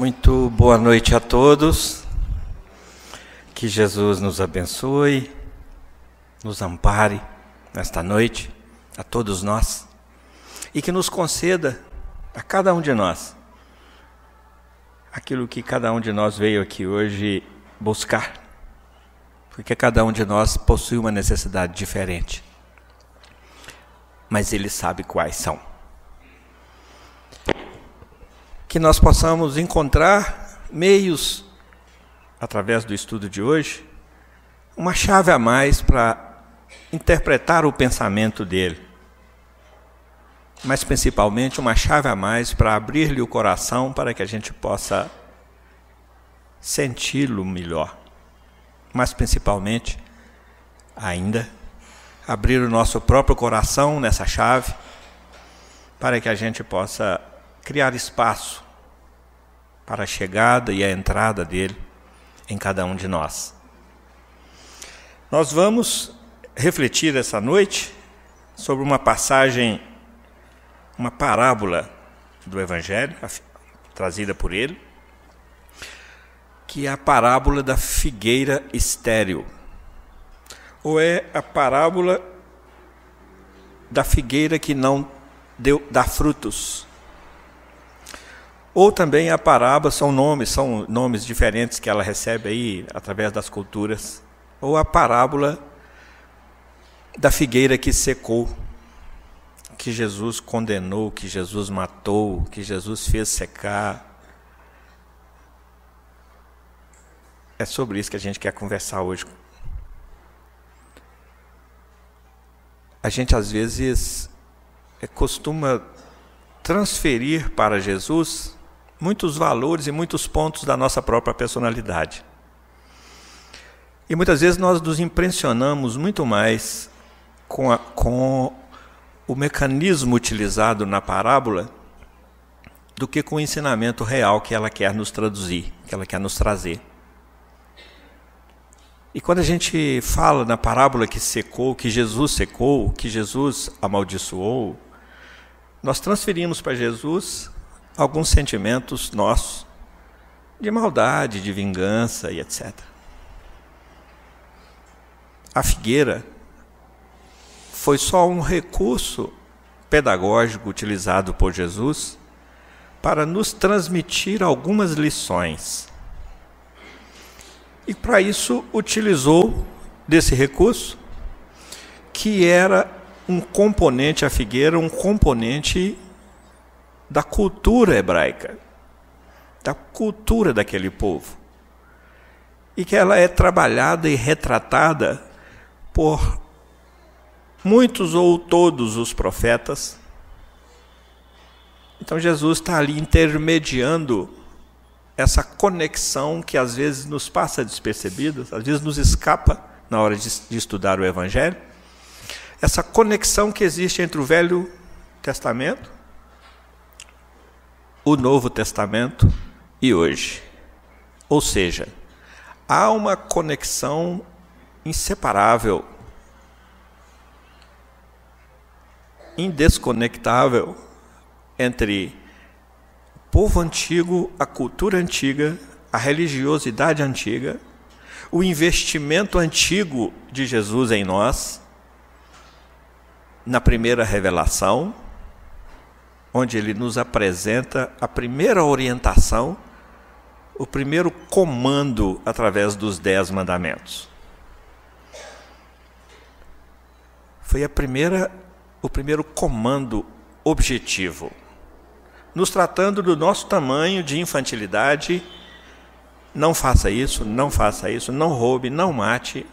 Muito boa noite a todos, que Jesus nos abençoe, nos ampare nesta noite, a todos nós, e que nos conceda a cada um de nós aquilo que cada um de nós veio aqui hoje buscar, porque cada um de nós possui uma necessidade diferente, mas Ele sabe quais são. Que nós possamos encontrar meios, através do estudo de hoje, uma chave a mais para interpretar o pensamento dele, mas principalmente uma chave a mais para abrir-lhe o coração para que a gente possa senti-lo melhor, mas principalmente ainda abrir o nosso próprio coração nessa chave para que a gente possa criar espaço para a chegada e a entrada dele em cada um de nós. Nós vamos refletir essa noite sobre uma passagem, uma parábola do Evangelho, trazida por ele, que é a parábola da figueira estéril, ou é a parábola da figueira que não dá frutos. Ou também a parábola, são nomes diferentes que ela recebe aí através das culturas. Ou a parábola da figueira que secou, que Jesus condenou, que Jesus matou, que Jesus fez secar. É sobre isso que a gente quer conversar hoje. A gente às vezes costuma transferir para Jesus muitos valores e muitos pontos da nossa própria personalidade. E muitas vezes nós nos impressionamos muito mais com o mecanismo utilizado na parábola do que com o ensinamento real que ela quer nos traduzir, que ela quer nos trazer. E quando a gente fala na parábola que secou, que Jesus amaldiçoou, nós transferimos para Jesus alguns sentimentos nossos, de maldade, de vingança e etc. A figueira foi só um recurso pedagógico utilizado por Jesus para nos transmitir algumas lições. E para isso utilizou desse recurso, que era um componente, a figueira, um componente da cultura hebraica, da cultura daquele povo, e que ela é trabalhada e retratada por muitos ou todos os profetas. Então Jesus está ali intermediando essa conexão que às vezes nos passa despercebida, às vezes nos escapa na hora de estudar o Evangelho, essa conexão que existe entre o Velho Testamento, o Novo Testamento e hoje. Ou seja, há uma conexão inseparável, indesconectável entre o povo antigo, a cultura antiga, a religiosidade antiga, o investimento antigo de Jesus em nós, na primeira revelação, onde ele nos apresenta a primeira orientação, o primeiro comando através dos 10 mandamentos. Foi o primeiro comando objetivo, nos tratando do nosso tamanho de infantilidade. Não faça isso, não faça isso, não roube, não mate.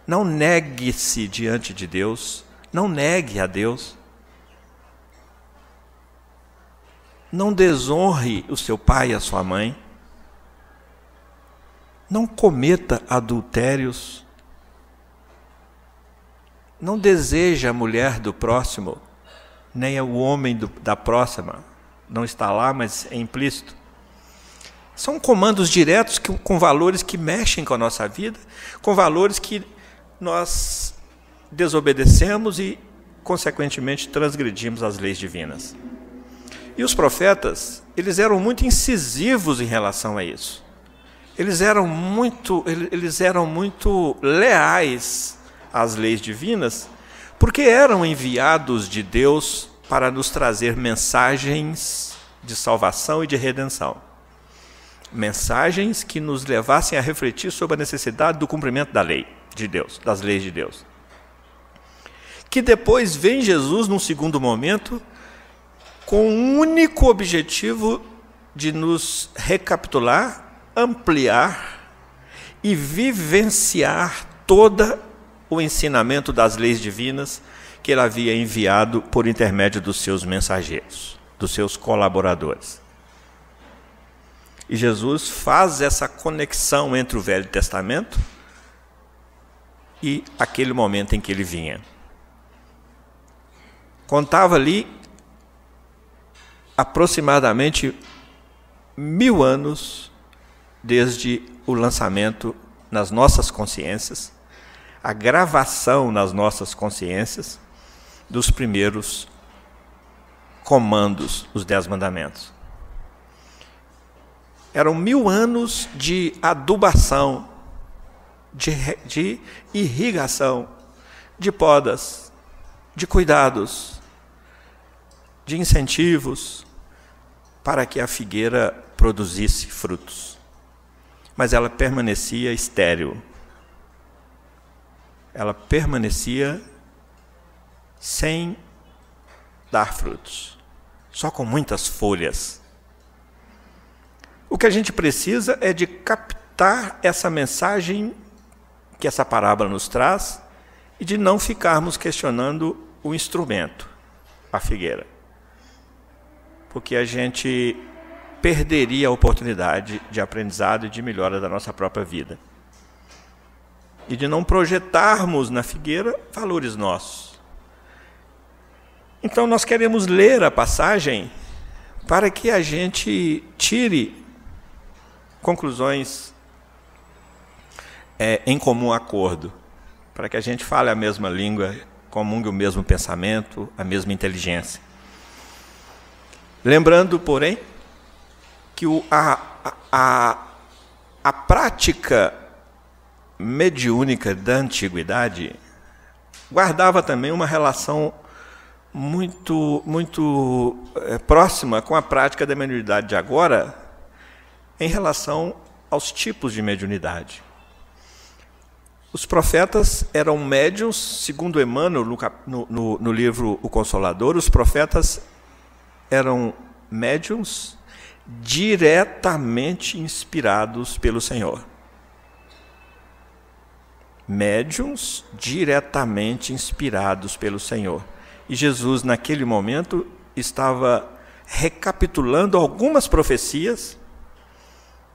Não negue-se diante de Deus, não negue a Deus. Não desonre o seu pai e a sua mãe. Não cometa adultérios. Não deseje a mulher do próximo, nem o homem da próxima. Não está lá, mas é implícito. São comandos diretos com valores que mexem com a nossa vida, com valores que nós desobedecemos e, consequentemente, transgredimos as leis divinas. E os profetas, eles eram muito incisivos em relação a isso. Eles eram muito leais às leis divinas, porque eram enviados de Deus para nos trazer mensagens de salvação e de redenção. Mensagens que nos levassem a refletir sobre a necessidade do cumprimento da lei de Deus, das leis de Deus. Que depois vem Jesus, num segundo momento, com o único objetivo de nos recapitular, ampliar e vivenciar todo o ensinamento das leis divinas que ele havia enviado por intermédio dos seus mensageiros, dos seus colaboradores. E Jesus faz essa conexão entre o Velho Testamento e aquele momento em que ele vinha. Contava ali aproximadamente 1000 anos desde o lançamento nas nossas consciências, a gravação nas nossas consciências dos primeiros comandos, os 10 mandamentos. Eram 1000 anos de adubação, de irrigação, de podas, de cuidados, de incentivos para que a figueira produzisse frutos. Mas ela permanecia estéril. Ela permanecia sem dar frutos, só com muitas folhas. O que a gente precisa é de captar essa mensagem que essa parábola nos traz e de não ficarmos questionando o instrumento, a figueira. Porque a gente perderia a oportunidade de aprendizado e de melhora da nossa própria vida. E de não projetarmos na figueira valores nossos. Então nós queremos ler a passagem para que a gente tire conclusões em comum acordo, para que a gente fale a mesma língua, comungue o mesmo pensamento, a mesma inteligência. Lembrando, porém, que a prática mediúnica da antiguidade guardava também uma relação muito próxima com a prática da mediunidade de agora, em relação aos tipos de mediunidade. Os profetas eram médiuns, segundo Emmanuel, no livro O Consolador, os profetas eram médiuns diretamente inspirados pelo Senhor. Médiuns diretamente inspirados pelo Senhor. E Jesus, naquele momento, estava recapitulando algumas profecias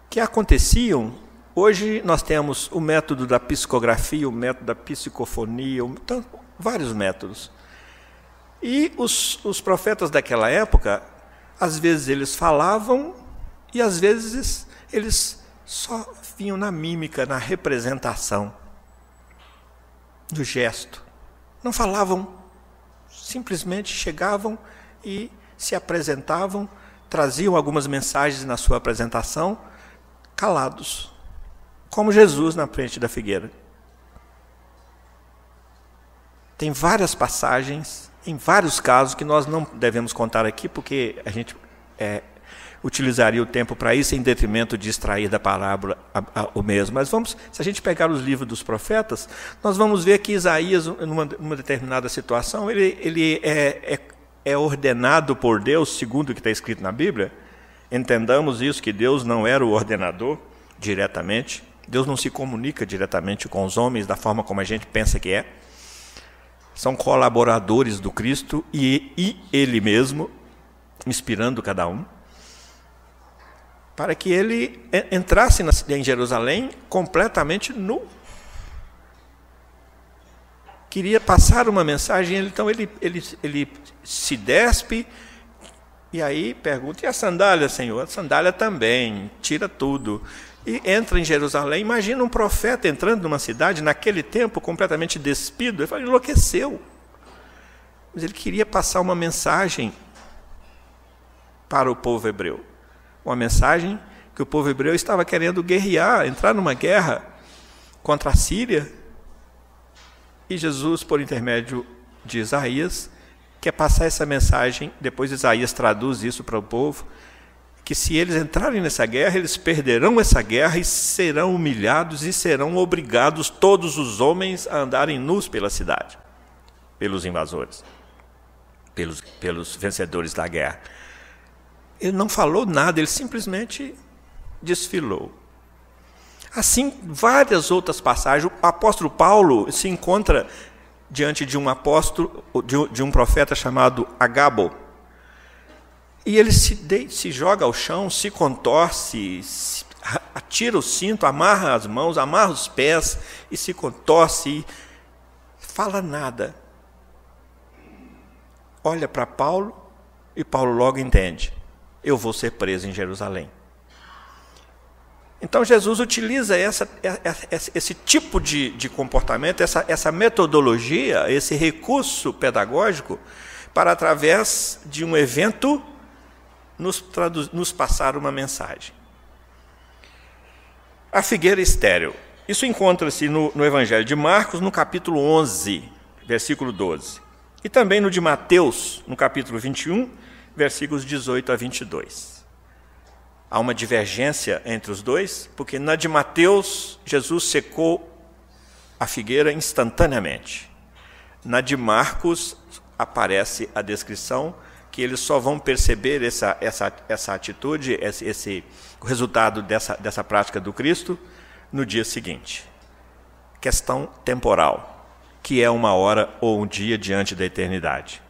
que aconteciam. Hoje nós temos o método da psicografia, o método da psicofonia, vários métodos. E os profetas daquela época, às vezes eles falavam e às vezes eles só vinham na mímica, na representação, no gesto. Não falavam, simplesmente chegavam e se apresentavam, traziam algumas mensagens na sua apresentação, calados, como Jesus na frente da figueira. Tem várias passagens, em vários casos, que nós não devemos contar aqui, porque a gente utilizaria o tempo para isso, em detrimento de extrair da parábola o mesmo. Mas se a gente pegar os livros dos profetas, nós vamos ver que Isaías, numa determinada situação, ele é ordenado por Deus, segundo o que está escrito na Bíblia. Entendamos isso, que Deus não era o ordenador diretamente. Deus não se comunica diretamente com os homens da forma como a gente pensa que é. São colaboradores do Cristo e Ele mesmo, inspirando cada um, para que ele entrasse em Jerusalém completamente nu. Queria passar uma mensagem, então ele se despe, e aí pergunta: e a sandália, Senhor? A sandália também, tira tudo. E entra em Jerusalém. Imagina um profeta entrando numa cidade, naquele tempo, completamente despido. Ele enlouqueceu. Mas ele queria passar uma mensagem para o povo hebreu. Uma mensagem que o povo hebreu estava querendo guerrear, entrar numa guerra contra a Síria. E Jesus, por intermédio de Isaías, quer passar essa mensagem. Depois Isaías traduz isso para o povo, que se eles entrarem nessa guerra, eles perderão essa guerra e serão humilhados e serão obrigados todos os homens a andarem nus pela cidade, pelos invasores, pelos vencedores da guerra. Ele não falou nada, ele simplesmente desfilou. Assim, várias outras passagens. O apóstolo Paulo se encontra diante de um apóstolo, de um profeta chamado Agabo. E ele se joga ao chão, se contorce, atira o cinto, amarra as mãos, amarra os pés e se contorce e fala nada. Olha para Paulo e Paulo logo entende: eu vou ser preso em Jerusalém. Então Jesus utiliza esse tipo de comportamento, essa metodologia, esse recurso pedagógico para, através de um evento, nos passar uma mensagem. A figueira estéril. Isso encontra-se no Evangelho de Marcos, no capítulo 11, versículo 12. E também no de Mateus, no capítulo 21, versículos 18 a 22. Há uma divergência entre os dois, porque na de Mateus, Jesus secou a figueira instantaneamente. Na de Marcos, aparece a descrição que eles só vão perceber essa atitude, o resultado dessa prática do Cristo, no dia seguinte. Questão temporal, que é uma hora ou um dia diante da eternidade.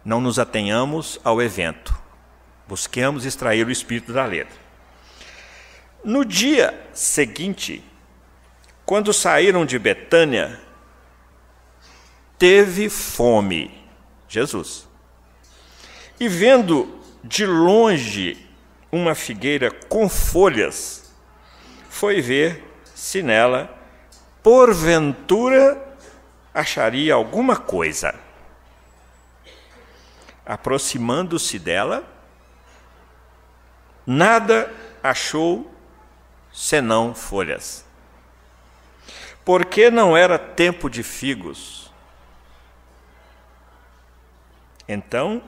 Não nos atenhamos ao evento. Busquemos extrair o espírito da letra. No dia seguinte, quando saíram de Betânia, teve fome, Jesus. E vendo de longe uma figueira com folhas, foi ver se nela, porventura, acharia alguma coisa. Aproximando-se dela, nada achou senão folhas. Porque não era tempo de figos. Então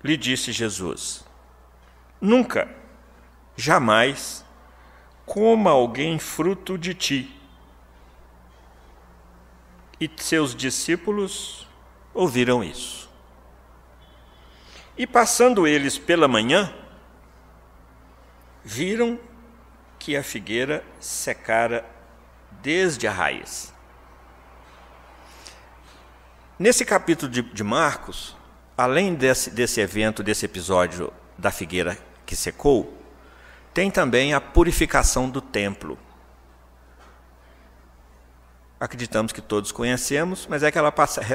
lhe disse Jesus: nunca, jamais coma alguém fruto de ti. E seus discípulos ouviram isso. E passando eles pela manhã, viram que a figueira secara desde a raiz. Nesse capítulo de Marcos, além desse evento, desse episódio da figueira que secou, tem também a purificação do templo. Acreditamos que todos conhecemos, mas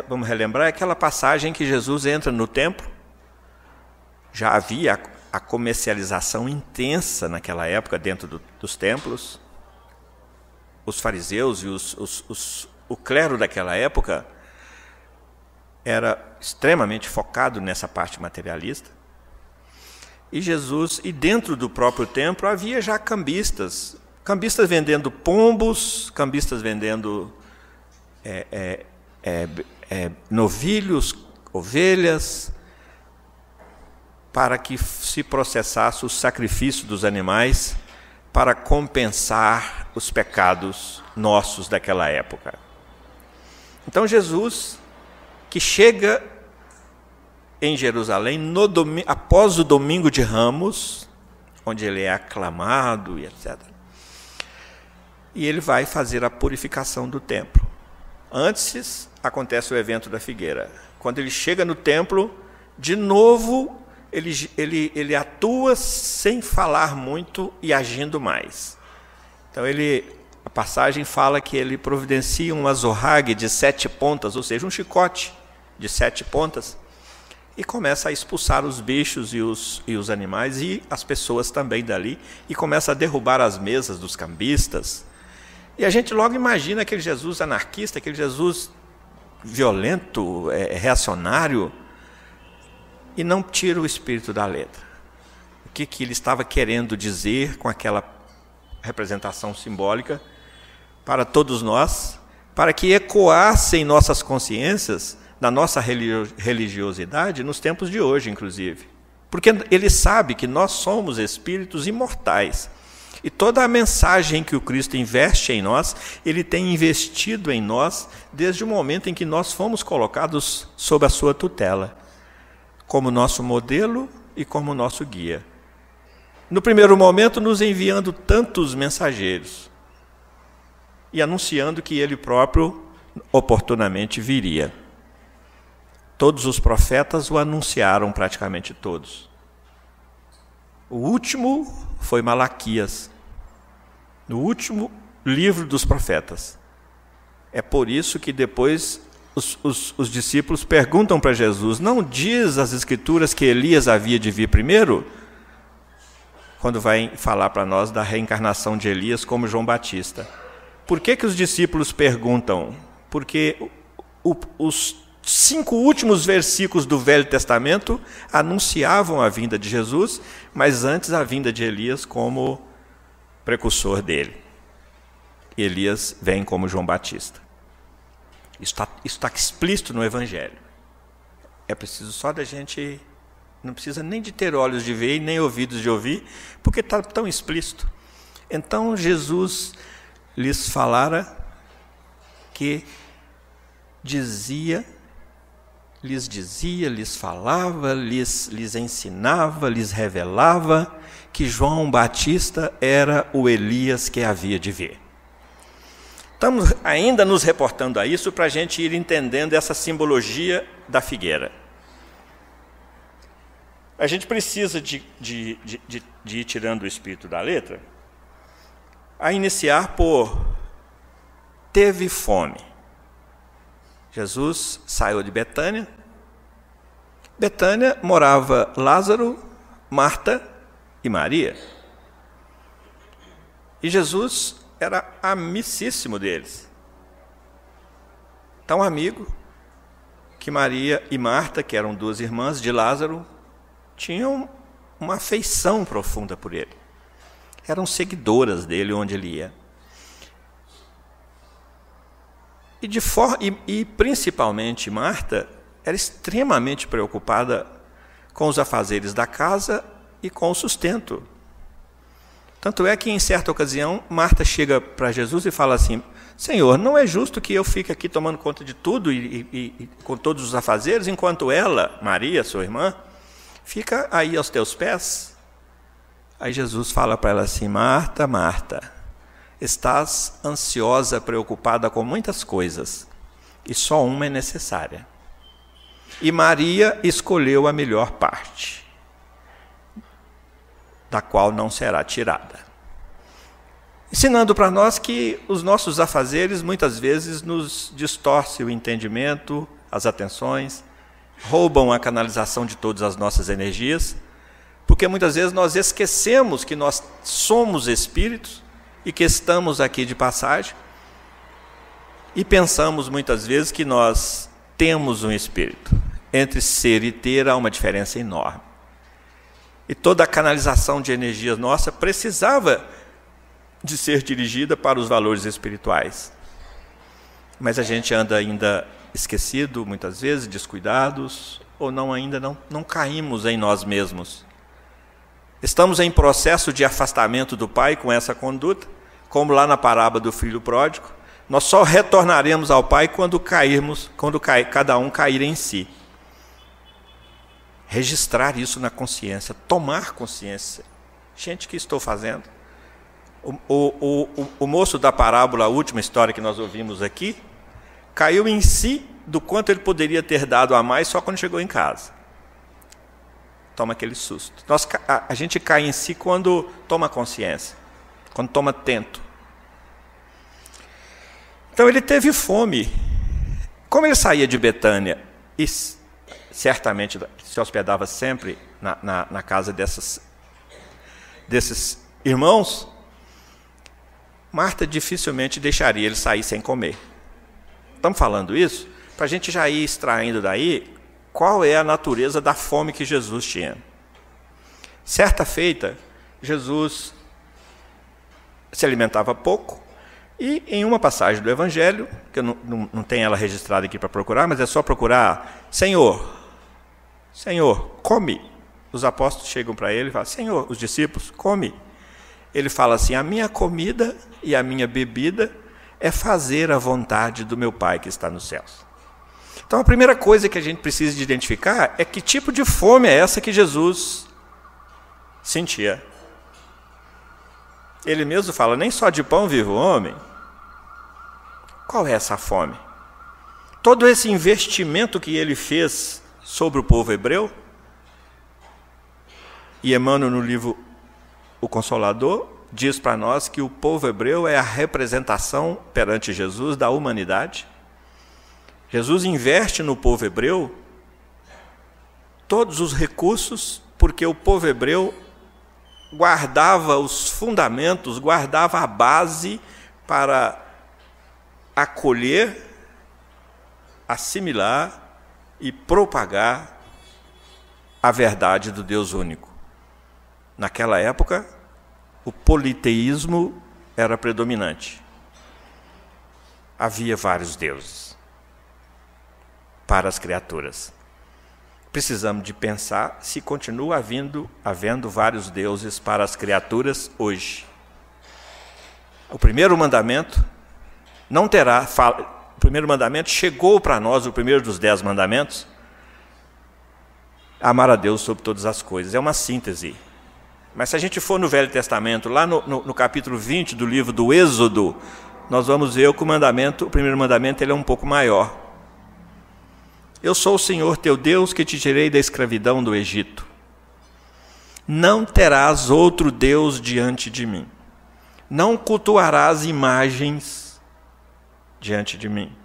vamos relembrar, é aquela passagem que Jesus entra no templo. Já havia a comercialização intensa naquela época dentro dos templos. Os fariseus e o clero daquela época era extremamente focado nessa parte materialista. E Jesus, e dentro do próprio templo havia já cambistas vendendo pombos, cambistas vendendo novilhos, ovelhas, para que se processasse o sacrifício dos animais para compensar os pecados nossos daquela época. Então Jesus, que chega em Jerusalém após o domingo de Ramos, onde ele é aclamado e etc. E ele vai fazer a purificação do templo. Antes acontece o evento da figueira. Quando ele chega no templo, de novo ele atua sem falar muito e agindo mais. Então a passagem fala que ele providencia um azorrague de 7 pontas, ou seja, um chicote de 7 pontas, e começa a expulsar os bichos e os animais e as pessoas também dali, e começa a derrubar as mesas dos cambistas. E a gente logo imagina aquele Jesus anarquista, aquele Jesus violento, reacionário. e não tira o espírito da letra. O que ele estava querendo dizer com aquela representação simbólica para todos nós, para que ecoasse em nossas consciências, na nossa religiosidade, nos tempos de hoje, inclusive. Porque ele sabe que nós somos espíritos imortais. E toda a mensagem que o Cristo investe em nós, ele tem investido em nós desde o momento em que nós fomos colocados sob a sua tutela, como nosso modelo e como nosso guia. No primeiro momento, nos enviando tantos mensageiros e anunciando que ele próprio oportunamente viria. Todos os profetas o anunciaram, praticamente todos. O último foi Malaquias, no último livro dos profetas. É por isso que depois os discípulos perguntam para Jesus: não diz as Escrituras que Elias havia de vir primeiro? Quando vai falar para nós da reencarnação de Elias como João Batista. Por que os discípulos perguntam? Porque os 5 últimos versículos do Velho Testamento anunciavam a vinda de Jesus, mas antes a vinda de Elias como precursor dele. Elias vem como João Batista. Isso está explícito no Evangelho. É preciso só da gente, não precisa nem de ter olhos de ver e nem ouvidos de ouvir, porque está tão explícito. Então Jesus lhes falara que lhes falava, lhes ensinava, lhes revelava que João Batista era o Elias que havia de vir. Estamos ainda nos reportando a isso para a gente ir entendendo essa simbologia da figueira. A gente precisa de ir tirando o espírito da letra, a iniciar por teve fome. Jesus saiu de Betânia. Betânia morava Lázaro, Marta e Maria. E Jesus era amicíssimo deles. Tão amigo que Maria e Marta, que eram 2 irmãs de Lázaro, tinham uma afeição profunda por ele. Eram seguidoras dele onde ele ia. E principalmente Marta era extremamente preocupada com os afazeres da casa e com o sustento. Tanto é que, em certa ocasião, Marta chega para Jesus e fala assim: Senhor, não é justo que eu fique aqui tomando conta de tudo e com todos os afazeres, enquanto ela, Maria, sua irmã, fica aí aos teus pés? Aí Jesus fala para ela assim: Marta, Marta, estás ansiosa, preocupada com muitas coisas, e só uma é necessária. E Maria escolheu a melhor parte, da qual não será tirada. Ensinando para nós que os nossos afazeres muitas vezes nos distorcem o entendimento, as atenções, roubam a canalização de todas as nossas energias, porque muitas vezes nós esquecemos que nós somos espíritos e que estamos aqui de passagem, e pensamos muitas vezes que nós temos um espírito. Entre ser e ter há uma diferença enorme. E toda a canalização de energia nossa precisava de ser dirigida para os valores espirituais. Mas a gente anda ainda esquecido, muitas vezes, descuidados, ou ainda não caímos em nós mesmos. Estamos em processo de afastamento do Pai com essa conduta, como lá na parábola do filho pródigo. Nós só retornaremos ao Pai quando cada um cair em si. Registrar isso na consciência, tomar consciência. Gente, o que estou fazendo? O moço da parábola, a última história que nós ouvimos aqui, caiu em si do quanto ele poderia ter dado a mais só quando chegou em casa. Toma aquele susto. A gente cai em si quando toma consciência, quando toma tento. Então ele teve fome. Como ele saía de Betânia e certamente se hospedava sempre na casa desses irmãos, Marta dificilmente deixaria ele sair sem comer. Estamos falando isso para a gente já ir extraindo daí qual é a natureza da fome que Jesus tinha. Certa feita, Jesus se alimentava pouco, e em uma passagem do Evangelho, que eu não tenho ela registrada aqui para procurar, mas é só procurar: Senhor, come. Os apóstolos chegam para ele e falam: Senhor, os discípulos, come. Ele fala assim: a minha comida e a minha bebida é fazer a vontade do meu Pai que está nos céus. Então a primeira coisa que a gente precisa de identificar é que tipo de fome é essa que Jesus sentia. Ele mesmo fala: nem só de pão vive o homem. Qual é essa fome? Todo esse investimento que ele fez sobre o povo hebreu, e Emmanuel, no livro O Consolador, diz para nós que o povo hebreu é a representação perante Jesus da humanidade. Jesus investe no povo hebreu todos os recursos, porque o povo hebreu guardava os fundamentos, guardava a base para acolher, assimilar e propagar a verdade do Deus único. Naquela época, o politeísmo era predominante. Havia vários deuses para as criaturas. Precisamos de pensar se continua havendo vários deuses para as criaturas hoje. O primeiro mandamento não terá... O primeiro mandamento chegou para nós, o primeiro dos 10 mandamentos, amar a Deus sobre todas as coisas. É uma síntese. Mas se a gente for no Velho Testamento, lá no capítulo 20 do livro do Êxodo, nós vamos ver que o primeiro mandamento, ele é um pouco maior. Eu sou o Senhor teu Deus que te tirei da escravidão do Egito. Não terás outro Deus diante de mim. Não cultuarás imagens diante de mim.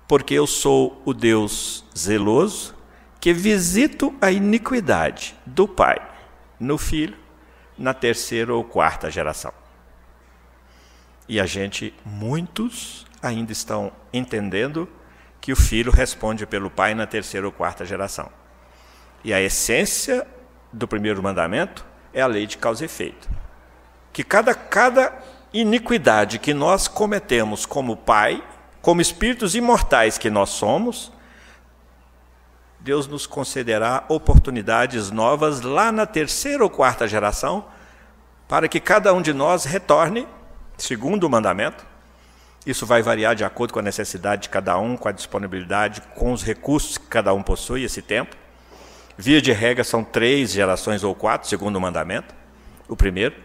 Porque eu sou o Deus zeloso, que visito a iniquidade do pai no filho, na 3ª ou 4ª geração. E muitos ainda estão entendendo que o filho responde pelo pai na 3ª ou 4ª geração. E a essência do primeiro mandamento é a lei de causa e efeito. Que cada iniquidade que nós cometemos como pai, como espíritos imortais que nós somos, Deus nos concederá oportunidades novas lá na 3ª ou 4ª geração, para que cada um de nós retorne, segundo o mandamento. Isso vai variar de acordo com a necessidade de cada um, com a disponibilidade, com os recursos que cada um possui esse tempo. Via de regra são 3 gerações ou 4, segundo o mandamento. O primeiro,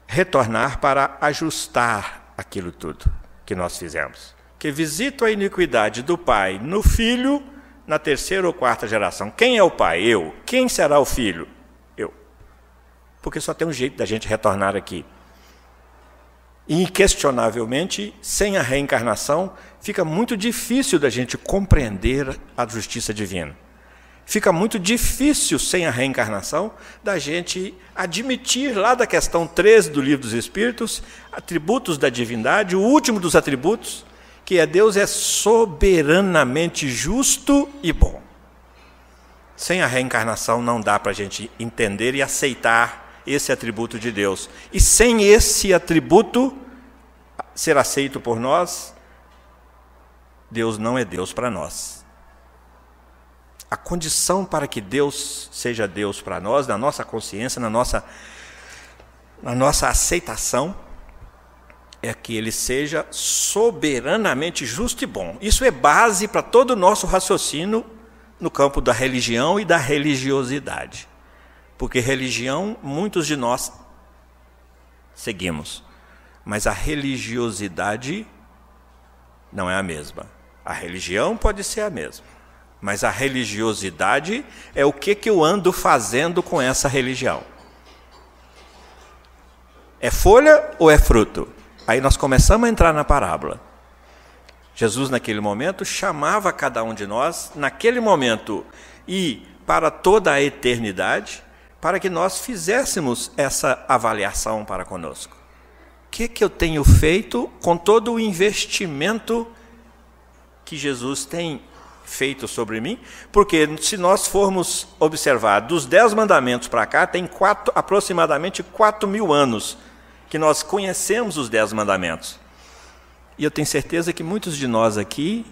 retornar para ajustar aquilo tudo que nós fizemos. Que visito a iniquidade do pai no filho, na 3ª ou 4ª geração. Quem é o pai? Eu. Quem será o filho? Eu. Porque só tem um jeito da gente retornar aqui. Inquestionavelmente, sem a reencarnação, fica muito difícil da gente compreender a justiça divina. Fica muito difícil, sem a reencarnação, da gente admitir, lá da questão 13 do Livro dos Espíritos, atributos da divindade, o último dos atributos, que Deus é soberanamente justo e bom. Sem a reencarnação não dá para a gente entender e aceitar esse atributo de Deus. E sem esse atributo ser aceito por nós, Deus não é Deus para nós. A condição para que Deus seja Deus para nós, na nossa consciência, na nossa aceitação, é que Ele seja soberanamente justo e bom. Isso é base para todo o nosso raciocínio no campo da religião e da religiosidade. Porque religião, muitos de nós seguimos. Mas a religiosidade não é a mesma. A religião pode ser a mesma. Mas a religiosidade é o que eu ando fazendo com essa religião. É folha ou é fruto? Aí nós começamos a entrar na parábola. Jesus, naquele momento, chamava cada um de nós, naquele momento e para toda a eternidade, para que nós fizéssemos essa avaliação para conosco. O que eu tenho feito com todo o investimento que Jesus tem feito sobre mim, porque se nós formos observar dos 10 mandamentos para cá, tem aproximadamente 4.000 anos que nós conhecemos os 10 mandamentos. E eu tenho certeza que muitos de nós aqui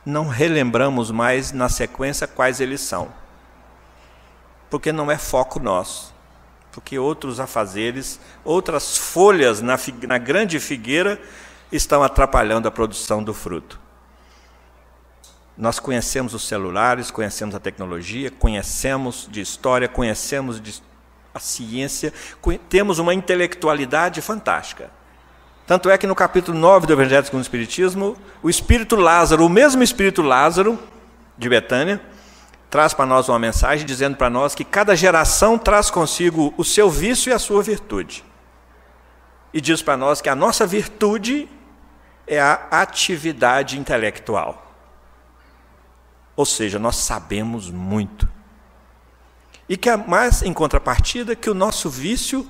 não relembramos mais na sequência quais eles são. Porque não é foco nosso. Porque outros afazeres, outras folhas na grande figueira estão atrapalhando a produção do fruto. Nós conhecemos os celulares, conhecemos a tecnologia, conhecemos de história, conhecemos a ciência, temos uma intelectualidade fantástica. Tanto é que no capítulo 9 do Evangelho segundo o Espiritismo, o Espírito Lázaro, o mesmo Espírito Lázaro de Betânia, traz para nós uma mensagem dizendo para nós que cada geração traz consigo o seu vício e a sua virtude. E diz para nós que a nossa virtude é a atividade intelectual. Ou seja, nós sabemos muito. E que mais em contrapartida que o nosso vício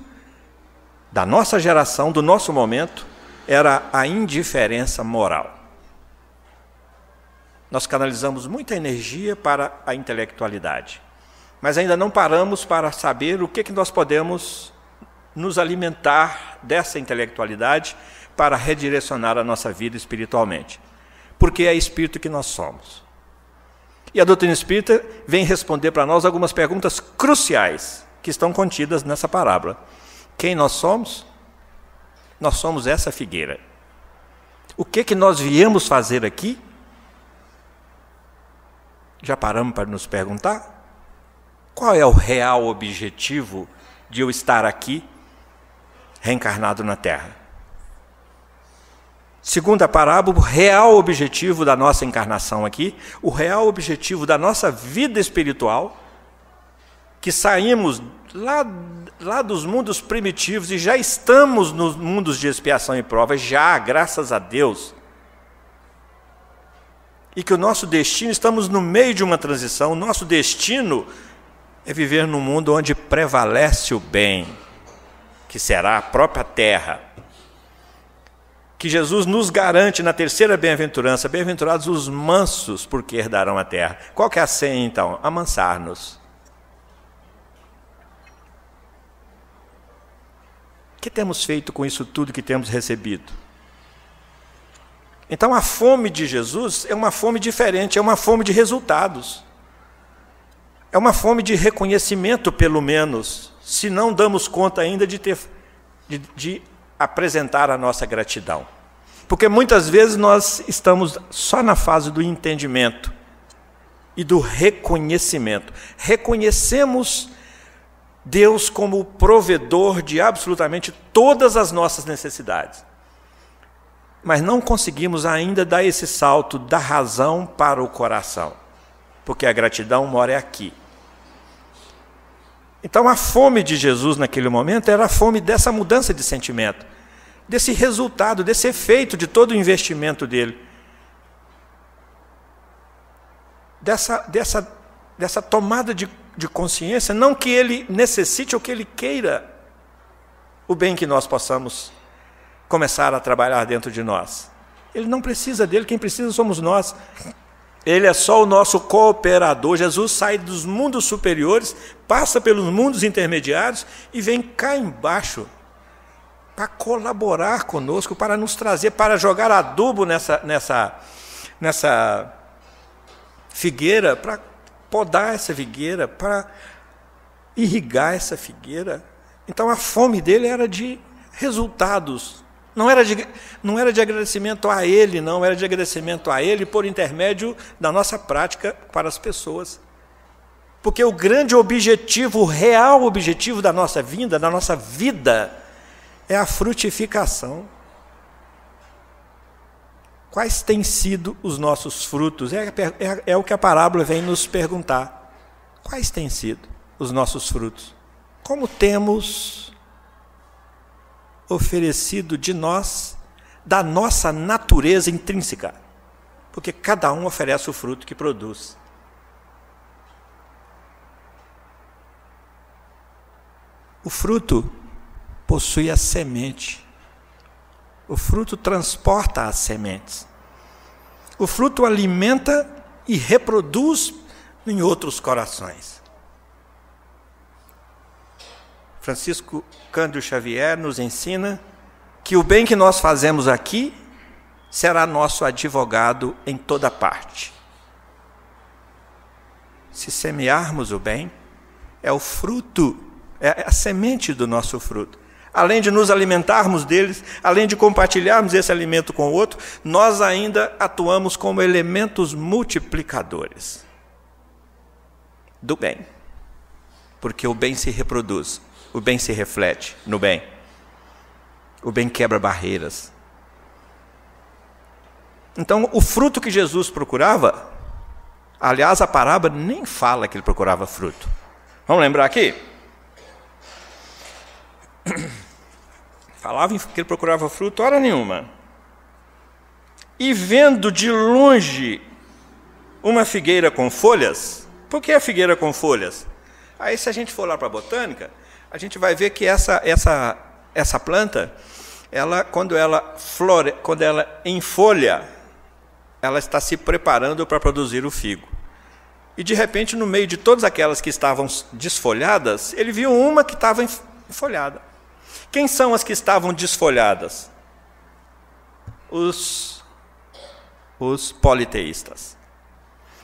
da nossa geração, do nosso momento, era a indiferença moral. Nós canalizamos muita energia para a intelectualidade, mas ainda não paramos para saber o que nós podemos nos alimentar dessa intelectualidade para redirecionar a nossa vida espiritualmente. Porque é espírito que nós somos. E a doutrina espírita vem responder para nós algumas perguntas cruciais que estão contidas nessa parábola. Quem nós somos? Nós somos essa figueira. O que nós viemos fazer aqui? Já paramos para nos perguntar? Qual é o real objetivo de eu estar aqui, reencarnado na Terra? Segundo a parábola, o real objetivo da nossa encarnação aqui, o real objetivo da nossa vida espiritual, que saímos lá dos mundos primitivos e já estamos nos mundos de expiação e prova, já, graças a Deus. E que o nosso destino, estamos no meio de uma transição, o nosso destino é viver num mundo onde prevalece o bem, que será a própria terra. Que Jesus nos garante na terceira bem-aventurança, bem-aventurados os mansos, porque herdarão a terra. Qual que é a senha, então? Amansar-nos. O que temos feito com isso tudo que temos recebido? Então a fome de Jesus é uma fome diferente, é uma fome de resultados. É uma fome de reconhecimento, pelo menos, se não damos conta ainda de apresentar a nossa gratidão. Porque muitas vezes nós estamos só na fase do entendimento e do reconhecimento. Reconhecemos Deus como o provedor de absolutamente todas as nossas necessidades. Mas não conseguimos ainda dar esse salto da razão para o coração, porque a gratidão mora aqui. Então a fome de Jesus naquele momento era a fome dessa mudança de sentimento, desse resultado, desse efeito de todo o investimento dele, dessa tomada de consciência, não que ele necessite ou que ele queira o bem que nós possamos começar a trabalhar dentro de nós. Ele não precisa dele, quem precisa somos nós. Ele é só o nosso cooperador. Jesus sai dos mundos superiores, passa pelos mundos intermediários e vem cá embaixo para colaborar conosco, para nos trazer, para jogar adubo nessa figueira, para podar essa figueira, para irrigar essa figueira. Então a fome dele era de resultados. Não era de agradecimento a Ele, não, era de agradecimento a Ele por intermédio da nossa prática para as pessoas. Porque o grande objetivo, o real objetivo da nossa vinda, da nossa vida, é a frutificação. Quais têm sido os nossos frutos? É o que a parábola vem nos perguntar. Quais têm sido os nossos frutos? Como temos oferecido de nós, da nossa natureza intrínseca, porque cada um oferece o fruto que produz. O fruto possui a semente, o fruto transporta as sementes. O fruto alimenta e reproduz em outros corações. Francisco Cândido Xavier nos ensina que o bem que nós fazemos aqui será nosso advogado em toda parte. Se semearmos o bem, é o fruto, é a semente do nosso fruto. Além de nos alimentarmos deles, além de compartilharmos esse alimento com o outro, nós ainda atuamos como elementos multiplicadores do bem. Porque o bem se reproduz, o bem se reflete no bem. O bem quebra barreiras. Então, o fruto que Jesus procurava, aliás, a parábola nem fala que ele procurava fruto. Vamos lembrar aqui? Falava que ele procurava fruto, hora nenhuma. E vendo de longe uma figueira com folhas. Por que a figueira com folhas? Aí, se a gente for lá para a botânica, a gente vai ver que essa planta, quando ela enfolha, ela está se preparando para produzir o figo. E, de repente, no meio de todas aquelas que estavam desfolhadas, ele viu uma que estava enfolhada. Quem são as que estavam desfolhadas? Os politeístas.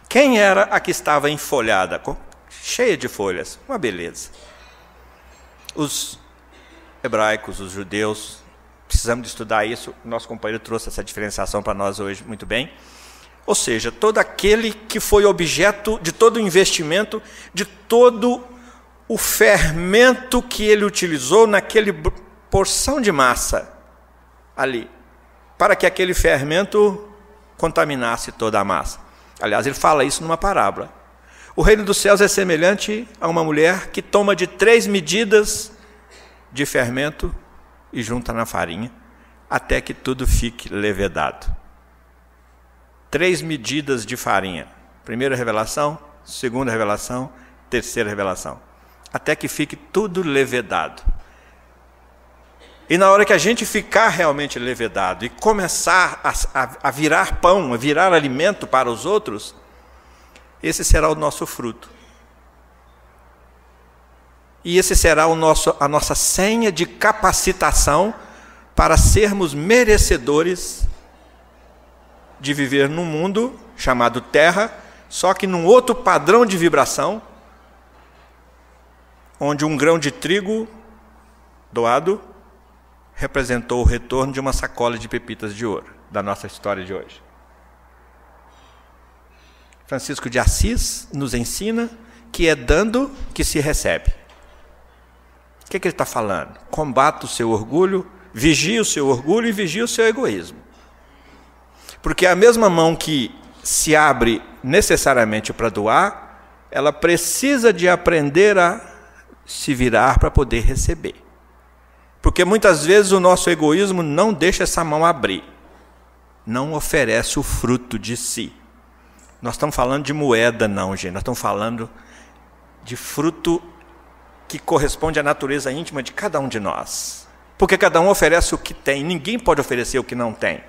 Quem era a que estava enfolhada? Cheia de folhas, uma beleza. Os hebraicos, os judeus, precisamos de estudar isso. Nosso companheiro trouxe essa diferenciação para nós hoje muito bem. Ou seja, todo aquele que foi objeto de todo o investimento, de todo o fermento que ele utilizou naquele porção de massa ali, para que aquele fermento contaminasse toda a massa. Aliás, ele fala isso numa parábola. O reino dos céus é semelhante a uma mulher que toma de 3 medidas de fermento e junta na farinha, até que tudo fique levedado. 3 medidas de farinha. Primeira revelação, segunda revelação, terceira revelação. Até que fique tudo levedado. E na hora que a gente ficar realmente levedado e começar a virar pão, a virar alimento para os outros, esse será o nosso fruto. E esse será a nossa senha de capacitação para sermos merecedores de viver num mundo chamado Terra, só que num outro padrão de vibração, onde um grão de trigo doado representou o retorno de uma sacola de pepitas de ouro, da nossa história de hoje. Francisco de Assis nos ensina que é dando que se recebe. O que ele está falando? Combata o seu orgulho, vigia o seu orgulho e vigia o seu egoísmo. Porque a mesma mão que se abre necessariamente para doar, ela precisa de aprender a se virar para poder receber. Porque muitas vezes o nosso egoísmo não deixa essa mão abrir, não oferece o fruto de si. Nós estamos falando de moeda não, gente, nós estamos falando de fruto que corresponde à natureza íntima de cada um de nós. Porque cada um oferece o que tem, ninguém pode oferecer o que não tem.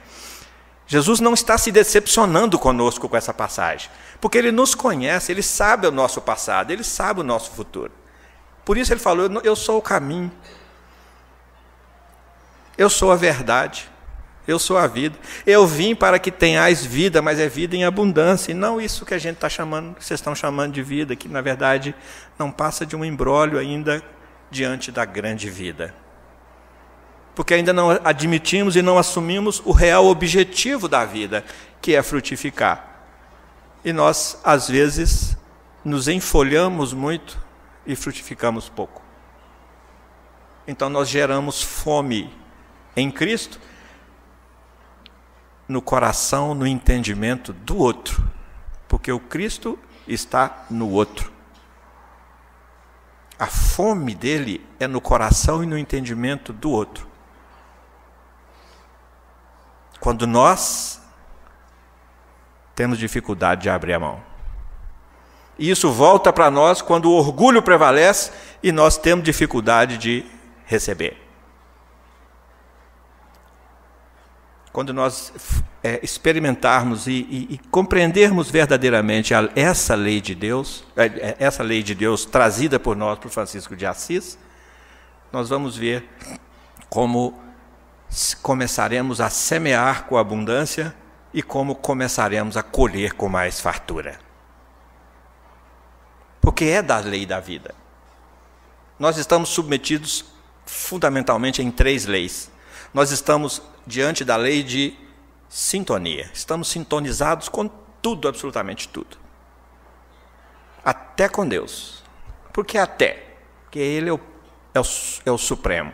Jesus não está se decepcionando conosco com essa passagem, porque Ele nos conhece, Ele sabe o nosso passado, Ele sabe o nosso futuro. Por isso Ele falou, eu sou o caminho, eu sou a verdade, eu sou a vida. Eu vim para que tenhais vida, mas é vida em abundância, e não isso que a gente está chamando, que vocês estão chamando de vida, que na verdade não passa de um imbróglio ainda diante da grande vida. Porque ainda não admitimos e não assumimos o real objetivo da vida, que é frutificar. E nós, às vezes, nos enfolhamos muito e frutificamos pouco. Então nós geramos fome em Cristo, no coração, no entendimento do outro. Porque o Cristo está no outro. A fome dele é no coração e no entendimento do outro. Quando nós temos dificuldade de abrir a mão. E isso volta para nós quando o orgulho prevalece e nós temos dificuldade de receber. Quando nós experimentarmos e compreendermos verdadeiramente essa lei de Deus, trazida por nós, por Francisco de Assis, nós vamos ver como começaremos a semear com abundância e como começaremos a colher com mais fartura. Porque é da lei da vida. Nós estamos submetidos fundamentalmente em 3 leis. Nós estamos diante da lei de sintonia. Estamos sintonizados com tudo, absolutamente tudo. Até com Deus. Por que até? Porque Ele é o Supremo.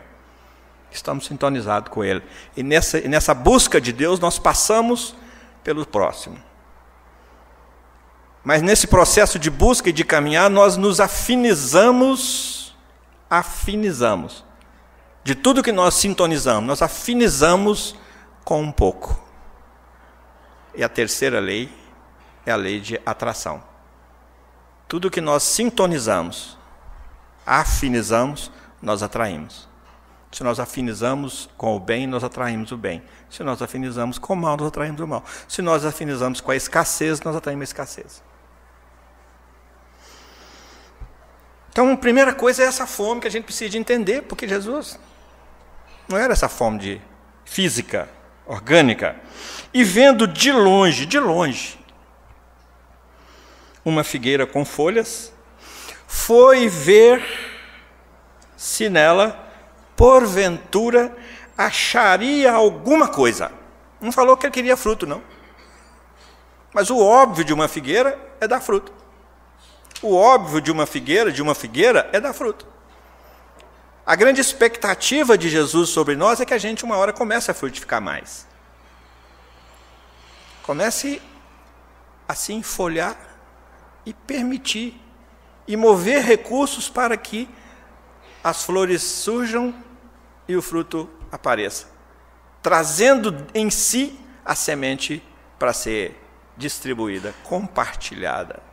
Estamos sintonizados com Ele. E nessa busca de Deus, nós passamos pelo próximo. Mas nesse processo de busca e de caminhar, nós nos afinizamos. De tudo que nós sintonizamos, nós afinizamos com um pouco. E a terceira lei é a lei de atração. Tudo que nós sintonizamos, afinizamos, nós atraímos. Se nós afinizamos com o bem, nós atraímos o bem. Se nós afinizamos com o mal, nós atraímos o mal. Se nós afinizamos com a escassez, nós atraímos a escassez. Então, a primeira coisa é essa fome que a gente precisa de entender, porque Jesus não era essa fome de física, orgânica. E vendo de longe, uma figueira com folhas, foi ver se nela, porventura, acharia alguma coisa. Não falou que ele queria fruto, não. Mas o óbvio de uma figueira é dar fruto. O óbvio de uma figueira é dar fruto. A grande expectativa de Jesus sobre nós é que a gente uma hora comece a frutificar mais. Comece a se enfolhar e permitir, e mover recursos para que as flores surjam e o fruto apareça, trazendo em si a semente para ser distribuída, compartilhada.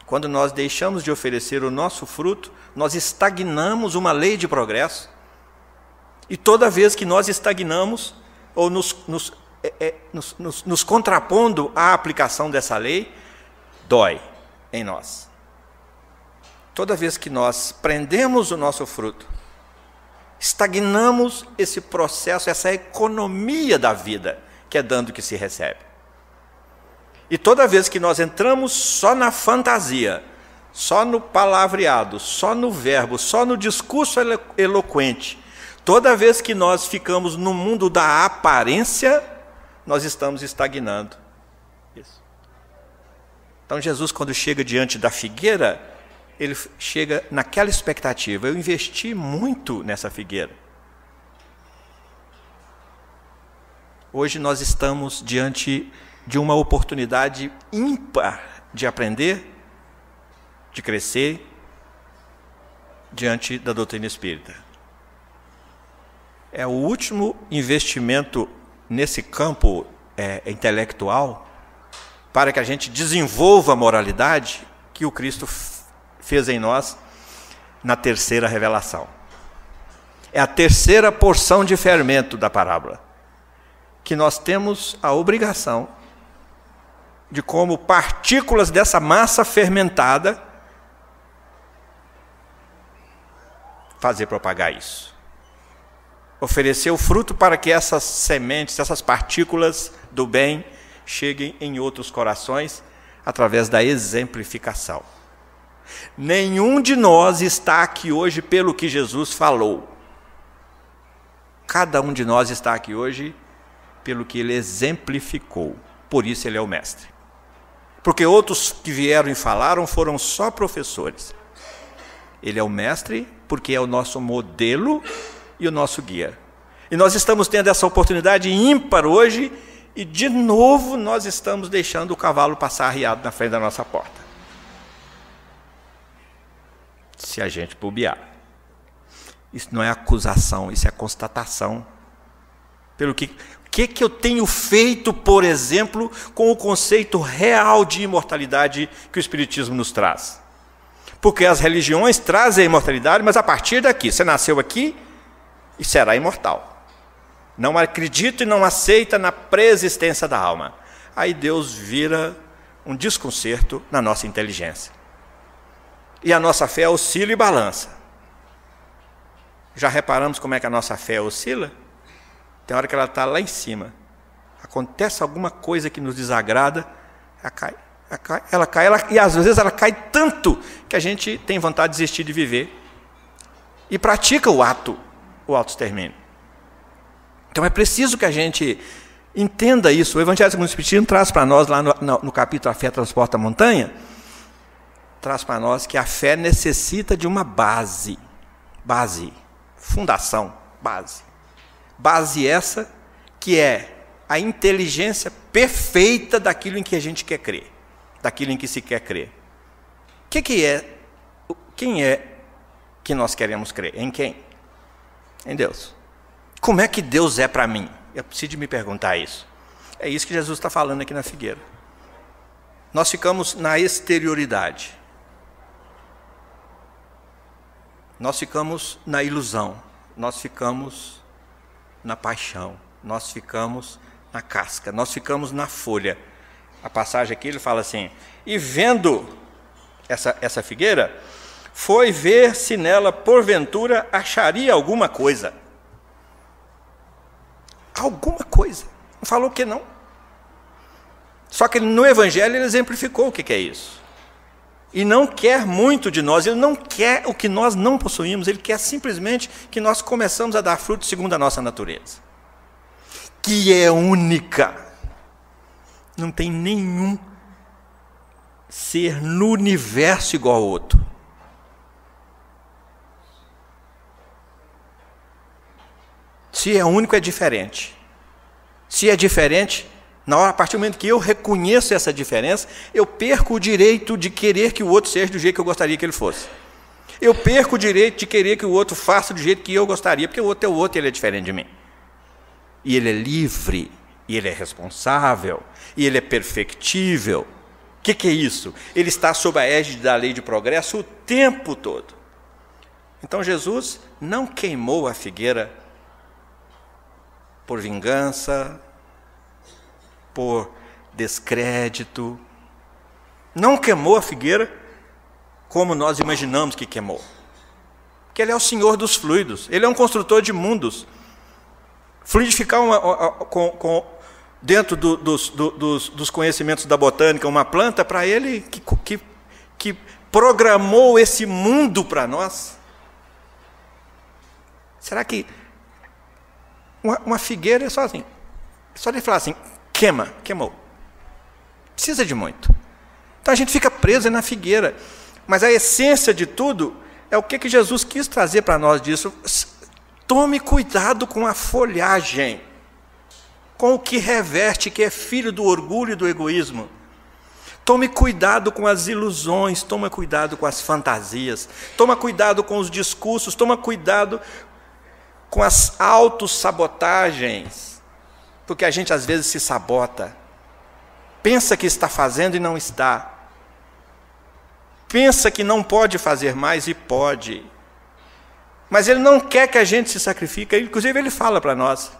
Quando nós deixamos de oferecer o nosso fruto, nós estagnamos uma lei de progresso. E toda vez que nós estagnamos, ou nos contrapondo à aplicação dessa lei, dói em nós. Toda vez que nós prendemos o nosso fruto, estagnamos esse processo, essa economia da vida, que é dando que se recebe. E toda vez que nós entramos só na fantasia, só no palavreado, só no verbo, só no discurso eloquente, toda vez que nós ficamos no mundo da aparência, nós estamos estagnando. Isso. Então Jesus, quando chega diante da figueira, ele chega naquela expectativa. Eu investi muito nessa figueira. Hoje nós estamos diante de uma oportunidade ímpar de aprender, de crescer, diante da doutrina espírita. É o último investimento nesse campo intelectual, para que a gente desenvolva a moralidade que o Cristo fez em nós na terceira revelação. É a terceira porção de fermento da parábola, que nós temos a obrigação de, como partículas dessa massa fermentada, fazer propagar isso. Oferecer o fruto para que essas sementes, essas partículas do bem cheguem em outros corações através da exemplificação. Nenhum de nós está aqui hoje pelo que Jesus falou. Cada um de nós está aqui hoje pelo que ele exemplificou. Por isso ele é o mestre. Porque outros que vieram e falaram foram só professores. Ele é o mestre porque é o nosso modelo e o nosso guia. E nós estamos tendo essa oportunidade ímpar hoje, e de novo nós estamos deixando o cavalo passar arriado na frente da nossa porta. Se a gente bobear. Isso não é acusação, isso é constatação. Pelo que eu tenho feito, por exemplo, com o conceito real de imortalidade que o Espiritismo nos traz? Porque as religiões trazem a imortalidade, mas a partir daqui, você nasceu aqui e será imortal. não acredita e não aceita na pré-existência da alma. Aí Deus vira um desconcerto na nossa inteligência. E a nossa fé oscila e balança. Já reparamos como é que a nossa fé oscila? Tem hora que ela está lá em cima. Acontece alguma coisa que nos desagrada, ela cai, e às vezes ela cai tanto que a gente tem vontade de desistir de viver. E pratica o auto-extermínio. Então é preciso que a gente entenda isso. O Evangelho segundo o Espiritismo traz para nós, lá no capítulo A Fé Transporta a Montanha, traz para nós que a fé necessita de uma base, fundação, base. Base essa que é a inteligência perfeita daquilo em que a gente quer crer, daquilo em que se quer crer. Quem é que nós queremos crer? Em quem? Em Deus. Como é que Deus é para mim? Eu preciso de me perguntar isso. É isso que Jesus está falando aqui na figueira. Nós ficamos na exterioridade. Nós ficamos na ilusão. Nós ficamos na paixão. Nós ficamos na casca. Nós ficamos na folha. A passagem aqui ele fala assim: e vendo essa figueira, foi ver se nela porventura acharia alguma coisa. Alguma coisa. Não falou que não. Só que no Evangelho ele exemplificou o que é isso. E não quer muito de nós, ele não quer o que nós não possuímos, ele quer simplesmente que nós começamos a dar fruto segundo a nossa natureza, que é única. Não tem nenhum ser no universo igual ao outro. Se é único, é diferente. Se é diferente, a partir do momento que eu reconheço essa diferença, eu perco o direito de querer que o outro seja do jeito que eu gostaria que ele fosse. Eu perco o direito de querer que o outro faça do jeito que eu gostaria, porque o outro é o outro e ele é diferente de mim. E ele é livre, e ele é responsável, e ele é perfectível. O que é isso? Ele está sob a égide da lei de progresso o tempo todo. Então Jesus não queimou a figueira por vingança, por descrédito. Não queimou a figueira como nós imaginamos que queimou. Porque ele é o Senhor dos fluidos, ele é um construtor de mundos. Fluidificar dentro dos conhecimentos da botânica uma planta, para ele que programou esse mundo para nós. Será que uma figueira é só assim? Só de falar assim, queimou. Precisa de muito. Então a gente fica preso na figueira. Mas a essência de tudo é o que Jesus quis trazer para nós disso. Tome cuidado com a folhagem, com o que reverte, que é filho do orgulho e do egoísmo. Tome cuidado com as ilusões, tome cuidado com as fantasias, tome cuidado com os discursos, tome cuidado com as autossabotagens, porque a gente às vezes se sabota, pensa que está fazendo e não está, pensa que não pode fazer mais e pode, mas ele não quer que a gente se sacrifique. Inclusive ele fala para nós: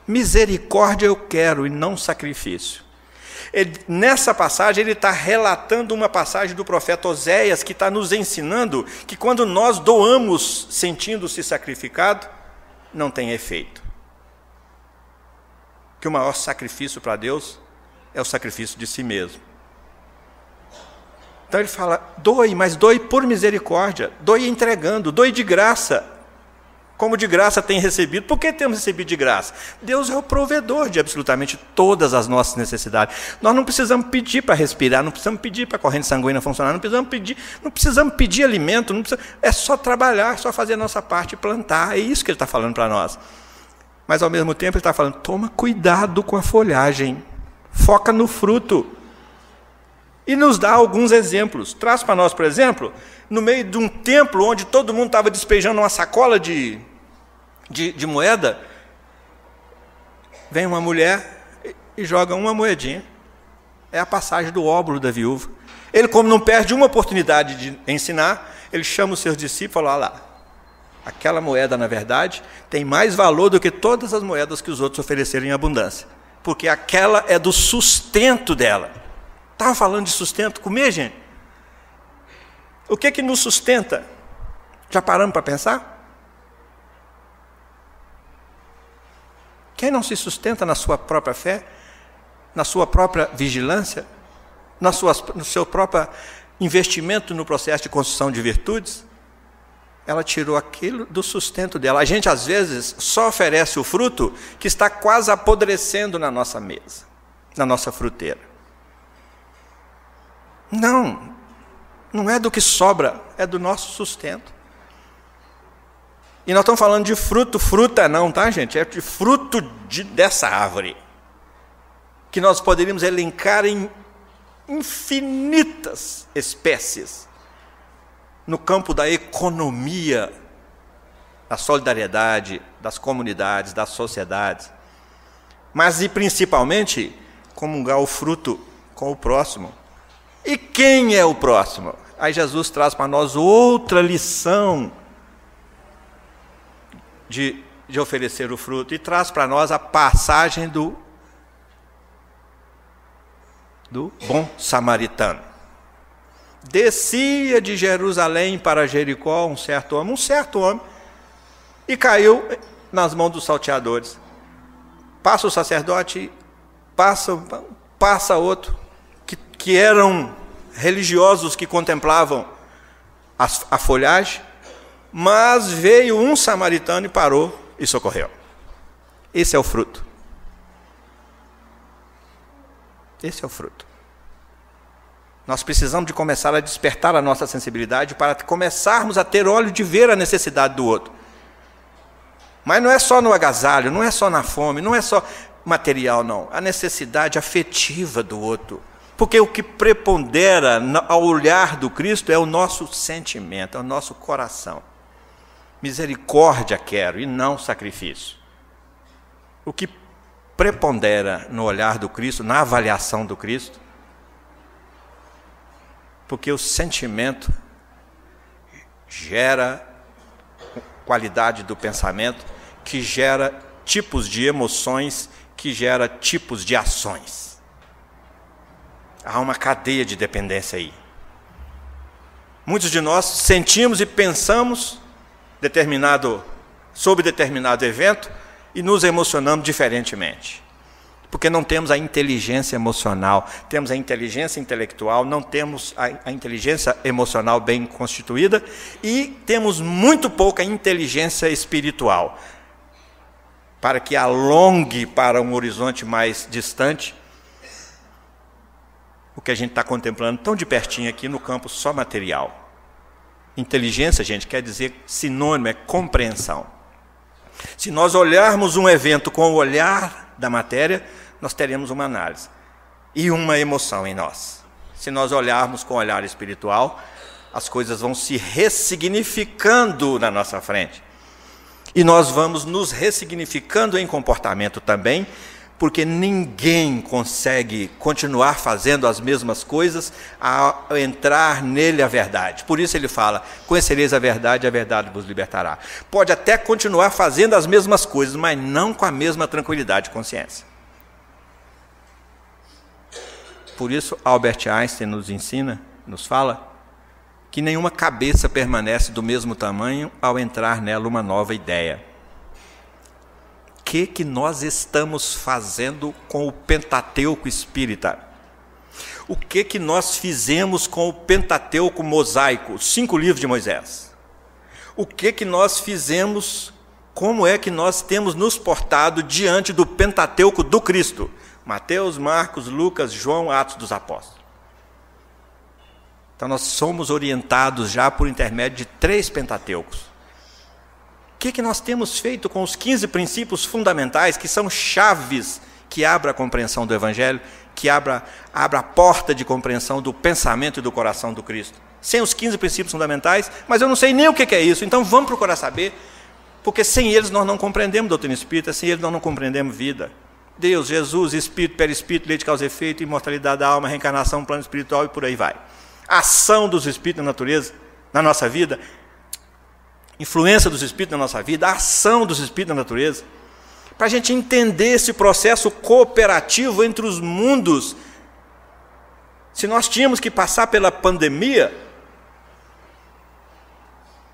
misericórdia eu quero e não sacrifício. Nessa passagem ele está relatando uma passagem do profeta Oséias, que está nos ensinando que quando nós doamos sentindo-se sacrificado, não tem efeito. Que o maior sacrifício para Deus é o sacrifício de si mesmo. Então ele fala: doe, mas doe por misericórdia, doe entregando, doe de graça, como de graça tem recebido. Por que temos recebido de graça? Deus é o provedor de absolutamente todas as nossas necessidades. Nós não precisamos pedir para respirar, não precisamos pedir para a corrente sanguínea funcionar, não precisamos pedir alimento, é só trabalhar, é só fazer a nossa parte e plantar. É isso que ele está falando para nós. Mas ao mesmo tempo ele está falando: toma cuidado com a folhagem, foca no fruto. E nos dá alguns exemplos. Traz para nós, por exemplo, no meio de um templo onde todo mundo estava despejando uma sacola de moeda, vem uma mulher e joga uma moedinha. É a passagem do óbolo da viúva. Ele, como não perde uma oportunidade de ensinar, ele chama os seus discípulos e fala: olha lá, Aquela moeda, na verdade, tem mais valor do que todas as moedas que os outros ofereceram em abundância. Porque aquela é do sustento dela. Estava falando de sustento, comer, gente. O que que nos sustenta? Já paramos para pensar? Quem não se sustenta na sua própria fé, na sua própria vigilância, no seu próprio investimento no processo de construção de virtudes? Ela tirou aquilo do sustento dela. A gente, às vezes, só oferece o fruto que está quase apodrecendo na nossa mesa, na nossa fruteira. Não é do que sobra, é do nosso sustento. E nós estamos falando de fruto, fruta não, tá, gente? É de fruto dessa árvore, que nós poderíamos elencar em infinitas espécies, no campo da economia, da solidariedade, das comunidades, das sociedades, mas e principalmente comungar o fruto com o próximo. E quem é o próximo? Aí Jesus traz para nós outra lição de oferecer o fruto, e traz para nós a passagem do bom samaritano. Descia de Jerusalém para Jericó um certo homem, e caiu nas mãos dos salteadores. Passa o sacerdote, passa outro, que eram religiosos que contemplavam a folhagem, mas veio um samaritano e parou e socorreu. Esse é o fruto. Esse é o fruto. Nós precisamos de começar a despertar a nossa sensibilidade para começarmos a ter olho de ver a necessidade do outro. Mas não é só no agasalho, não é só na fome, não é só material, não. A necessidade afetiva do outro. Porque o que prepondera ao olhar do Cristo é o nosso sentimento, é o nosso coração. Misericórdia quero e não sacrifício. O que prepondera no olhar do Cristo, na avaliação do Cristo, porque o sentimento gera qualidade do pensamento, que gera tipos de emoções, que gera tipos de ações. Há uma cadeia de dependência aí. Muitos de nós sentimos e pensamos sobre determinado evento e nos emocionamos diferentemente. Porque não temos a inteligência emocional, temos a inteligência intelectual, não temos a inteligência emocional bem constituída e temos muito pouca inteligência espiritual, para que alongue para um horizonte mais distante o que a gente está contemplando tão de pertinho aqui no campo só material. Inteligência, gente, quer dizer sinônimo, é compreensão. Se nós olharmos um evento com o olhar da matéria, nós teremos uma análise e uma emoção em nós. Se nós olharmos com o olhar espiritual, as coisas vão se ressignificando na nossa frente. E nós vamos nos ressignificando em comportamento também, porque ninguém consegue continuar fazendo as mesmas coisas ao entrar nele a verdade. Por isso ele fala, conhecereis a verdade vos libertará. Pode até continuar fazendo as mesmas coisas, mas não com a mesma tranquilidade de consciência. Por isso Albert Einstein nos fala, que nenhuma cabeça permanece do mesmo tamanho ao entrar nela uma nova ideia. O que nós estamos fazendo com o Pentateuco espírita? O que nós fizemos com o Pentateuco mosaico, os 5 livros de Moisés? O que nós fizemos, como é que nós temos nos portado diante do Pentateuco do Cristo? Mateus, Marcos, Lucas, João, Atos dos Apóstolos. Então nós somos orientados já por intermédio de 3 Pentateucos. O que nós temos feito com os 15 princípios fundamentais, que são chaves que abrem a compreensão do Evangelho, que abrem a porta de compreensão do pensamento e do coração do Cristo? Sem os 15 princípios fundamentais, mas eu não sei nem o que é isso, então vamos procurar saber, porque sem eles nós não compreendemos doutrina espírita, sem eles nós não compreendemos vida. Deus, Jesus, Espírito, Perispírito, lei de causa e efeito, imortalidade da alma, reencarnação, plano espiritual e por aí vai. A ação dos Espíritos na natureza, na nossa vida, influência dos Espíritos na nossa vida, a ação dos Espíritos na natureza, para a gente entender esse processo cooperativo entre os mundos. Se nós tínhamos que passar pela pandemia,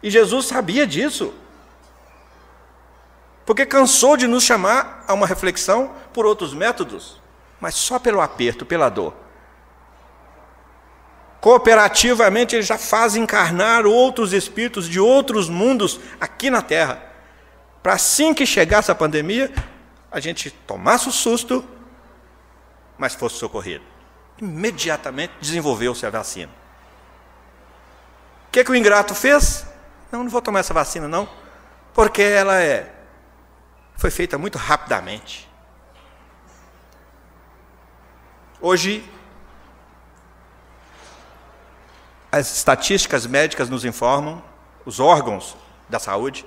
e Jesus sabia disso, porque cansou de nos chamar a uma reflexão por outros métodos, mas só pelo aperto, pela dor. Cooperativamente ele já faz encarnar outros espíritos de outros mundos aqui na Terra, para assim que chegasse a pandemia, a gente tomasse o susto, mas fosse socorrido. Imediatamente desenvolveu-se a vacina. O que o ingrato fez? Não vou tomar essa vacina não, porque ela foi feita muito rapidamente. Hoje, as estatísticas médicas nos informam, os órgãos da saúde,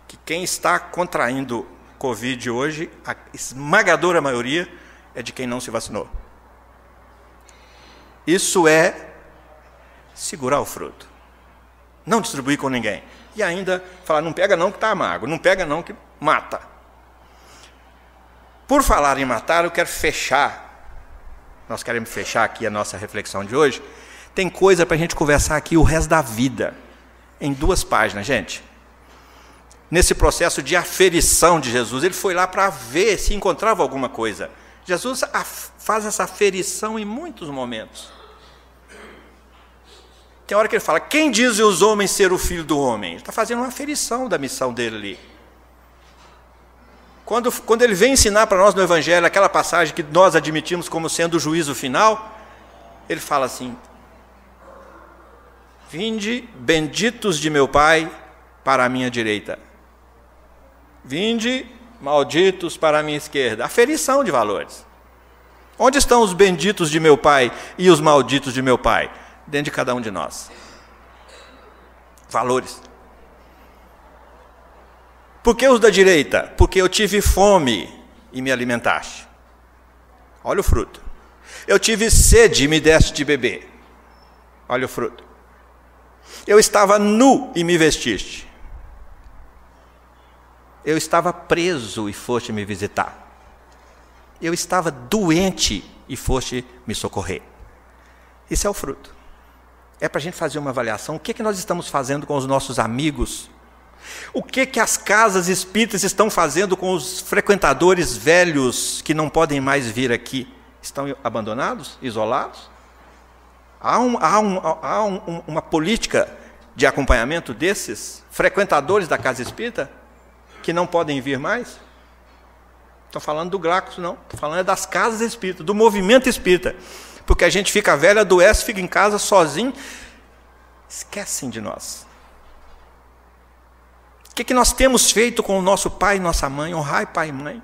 que quem está contraindo Covid hoje, a esmagadora maioria, é de quem não se vacinou. Isso é segurar o fruto. Não distribuir com ninguém. E ainda falar, não pega não que está amargo, não pega não que mata. Por falar em matar, eu quero fechar, nós queremos fechar aqui a nossa reflexão de hoje. Tem coisa para a gente conversar aqui o resto da vida, em 2 páginas, gente. Nesse processo de aferição de Jesus, ele foi lá para ver se encontrava alguma coisa. Jesus faz essa aferição em muitos momentos. Tem hora que ele fala, quem dizem os homens ser o filho do homem? Ele está fazendo uma aferição da missão dele ali. Quando ele vem ensinar para nós no Evangelho, aquela passagem que nós admitimos como sendo o juízo final, ele fala assim, vinde, benditos de meu Pai, para a minha direita. Vinde, malditos para a minha esquerda. Aferição de valores. Onde estão os benditos de meu Pai e os malditos de meu Pai? Dentro de cada um de nós. Valores. Por que os da direita? Porque eu tive fome e me alimentaste. Olha o fruto. Eu tive sede e me deste de beber. Olha o fruto. Eu estava nu e me vestiste. Eu estava preso e foste me visitar. Eu estava doente e foste me socorrer. Isso é o fruto. É para a gente fazer uma avaliação. O que nós estamos fazendo com os nossos amigos? O que as casas espíritas estão fazendo com os frequentadores velhos que não podem mais vir aqui? Estão abandonados? Isolados? Há uma política de acompanhamento desses frequentadores da casa espírita que não podem vir mais? Estou falando do Gracos, não. Estou falando das casas espíritas, do movimento espírita. Porque a gente fica velho, adoece, fica em casa sozinho. Esquecem de nós. O que nós temos feito com o nosso pai e nossa mãe? Honrai pai e mãe.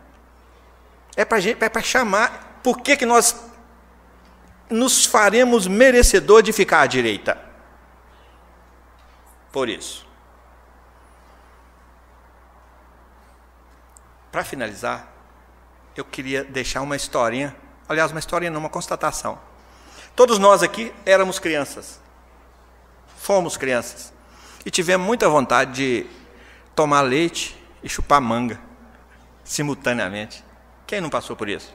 É para chamar. Por que nós nos faremos merecedor de ficar à direita? Por isso. Para finalizar, eu queria deixar uma historinha. Aliás, uma historinha não, uma constatação. Todos nós aqui éramos crianças. Fomos crianças. E tivemos muita vontade de tomar leite e chupar manga, simultaneamente. Quem não passou por isso?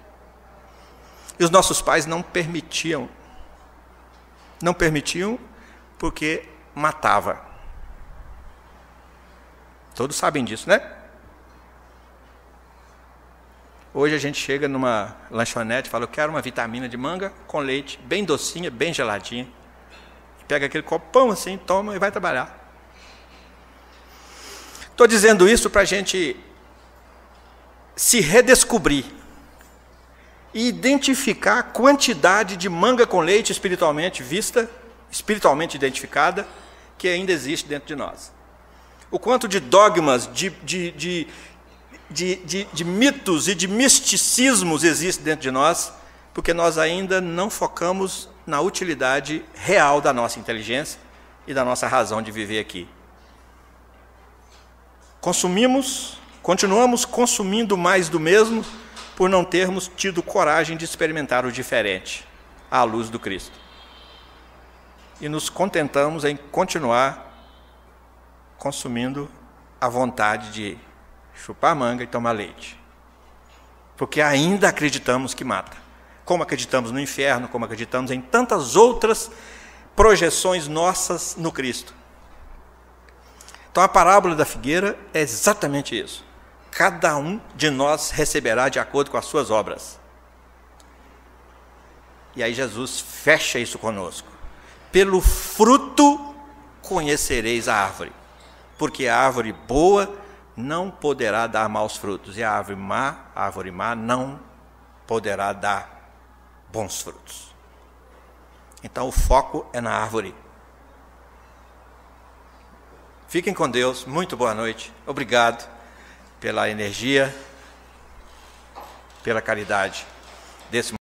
E os nossos pais não permitiam. Não permitiam porque matava. Todos sabem disso, né? Hoje a gente chega numa lanchonete e fala, eu quero uma vitamina de manga com leite, bem docinha, bem geladinha. Pega aquele copão assim, toma e vai trabalhar. Estou dizendo isso para a gente se redescobrir e identificar a quantidade de manga com leite espiritualmente vista, espiritualmente identificada, que ainda existe dentro de nós. O quanto de dogmas, de mitos e de misticismos existe dentro de nós, porque nós ainda não focamos na utilidade real da nossa inteligência e da nossa razão de viver aqui. Continuamos consumindo mais do mesmo por não termos tido coragem de experimentar o diferente à luz do Cristo. E nos contentamos em continuar consumindo a vontade de chupar manga e tomar leite. Porque ainda acreditamos que mata. Como acreditamos no inferno, como acreditamos em tantas outras projeções nossas no Cristo. Então a parábola da figueira é exatamente isso. Cada um de nós receberá de acordo com as suas obras. E aí Jesus fecha isso conosco. Pelo fruto conhecereis a árvore. Porque a árvore boa não poderá dar maus frutos. E a árvore má não poderá dar bons frutos. Então o foco é na árvore. Fiquem com Deus. Muito boa noite. Obrigado pela energia, pela caridade desse momento.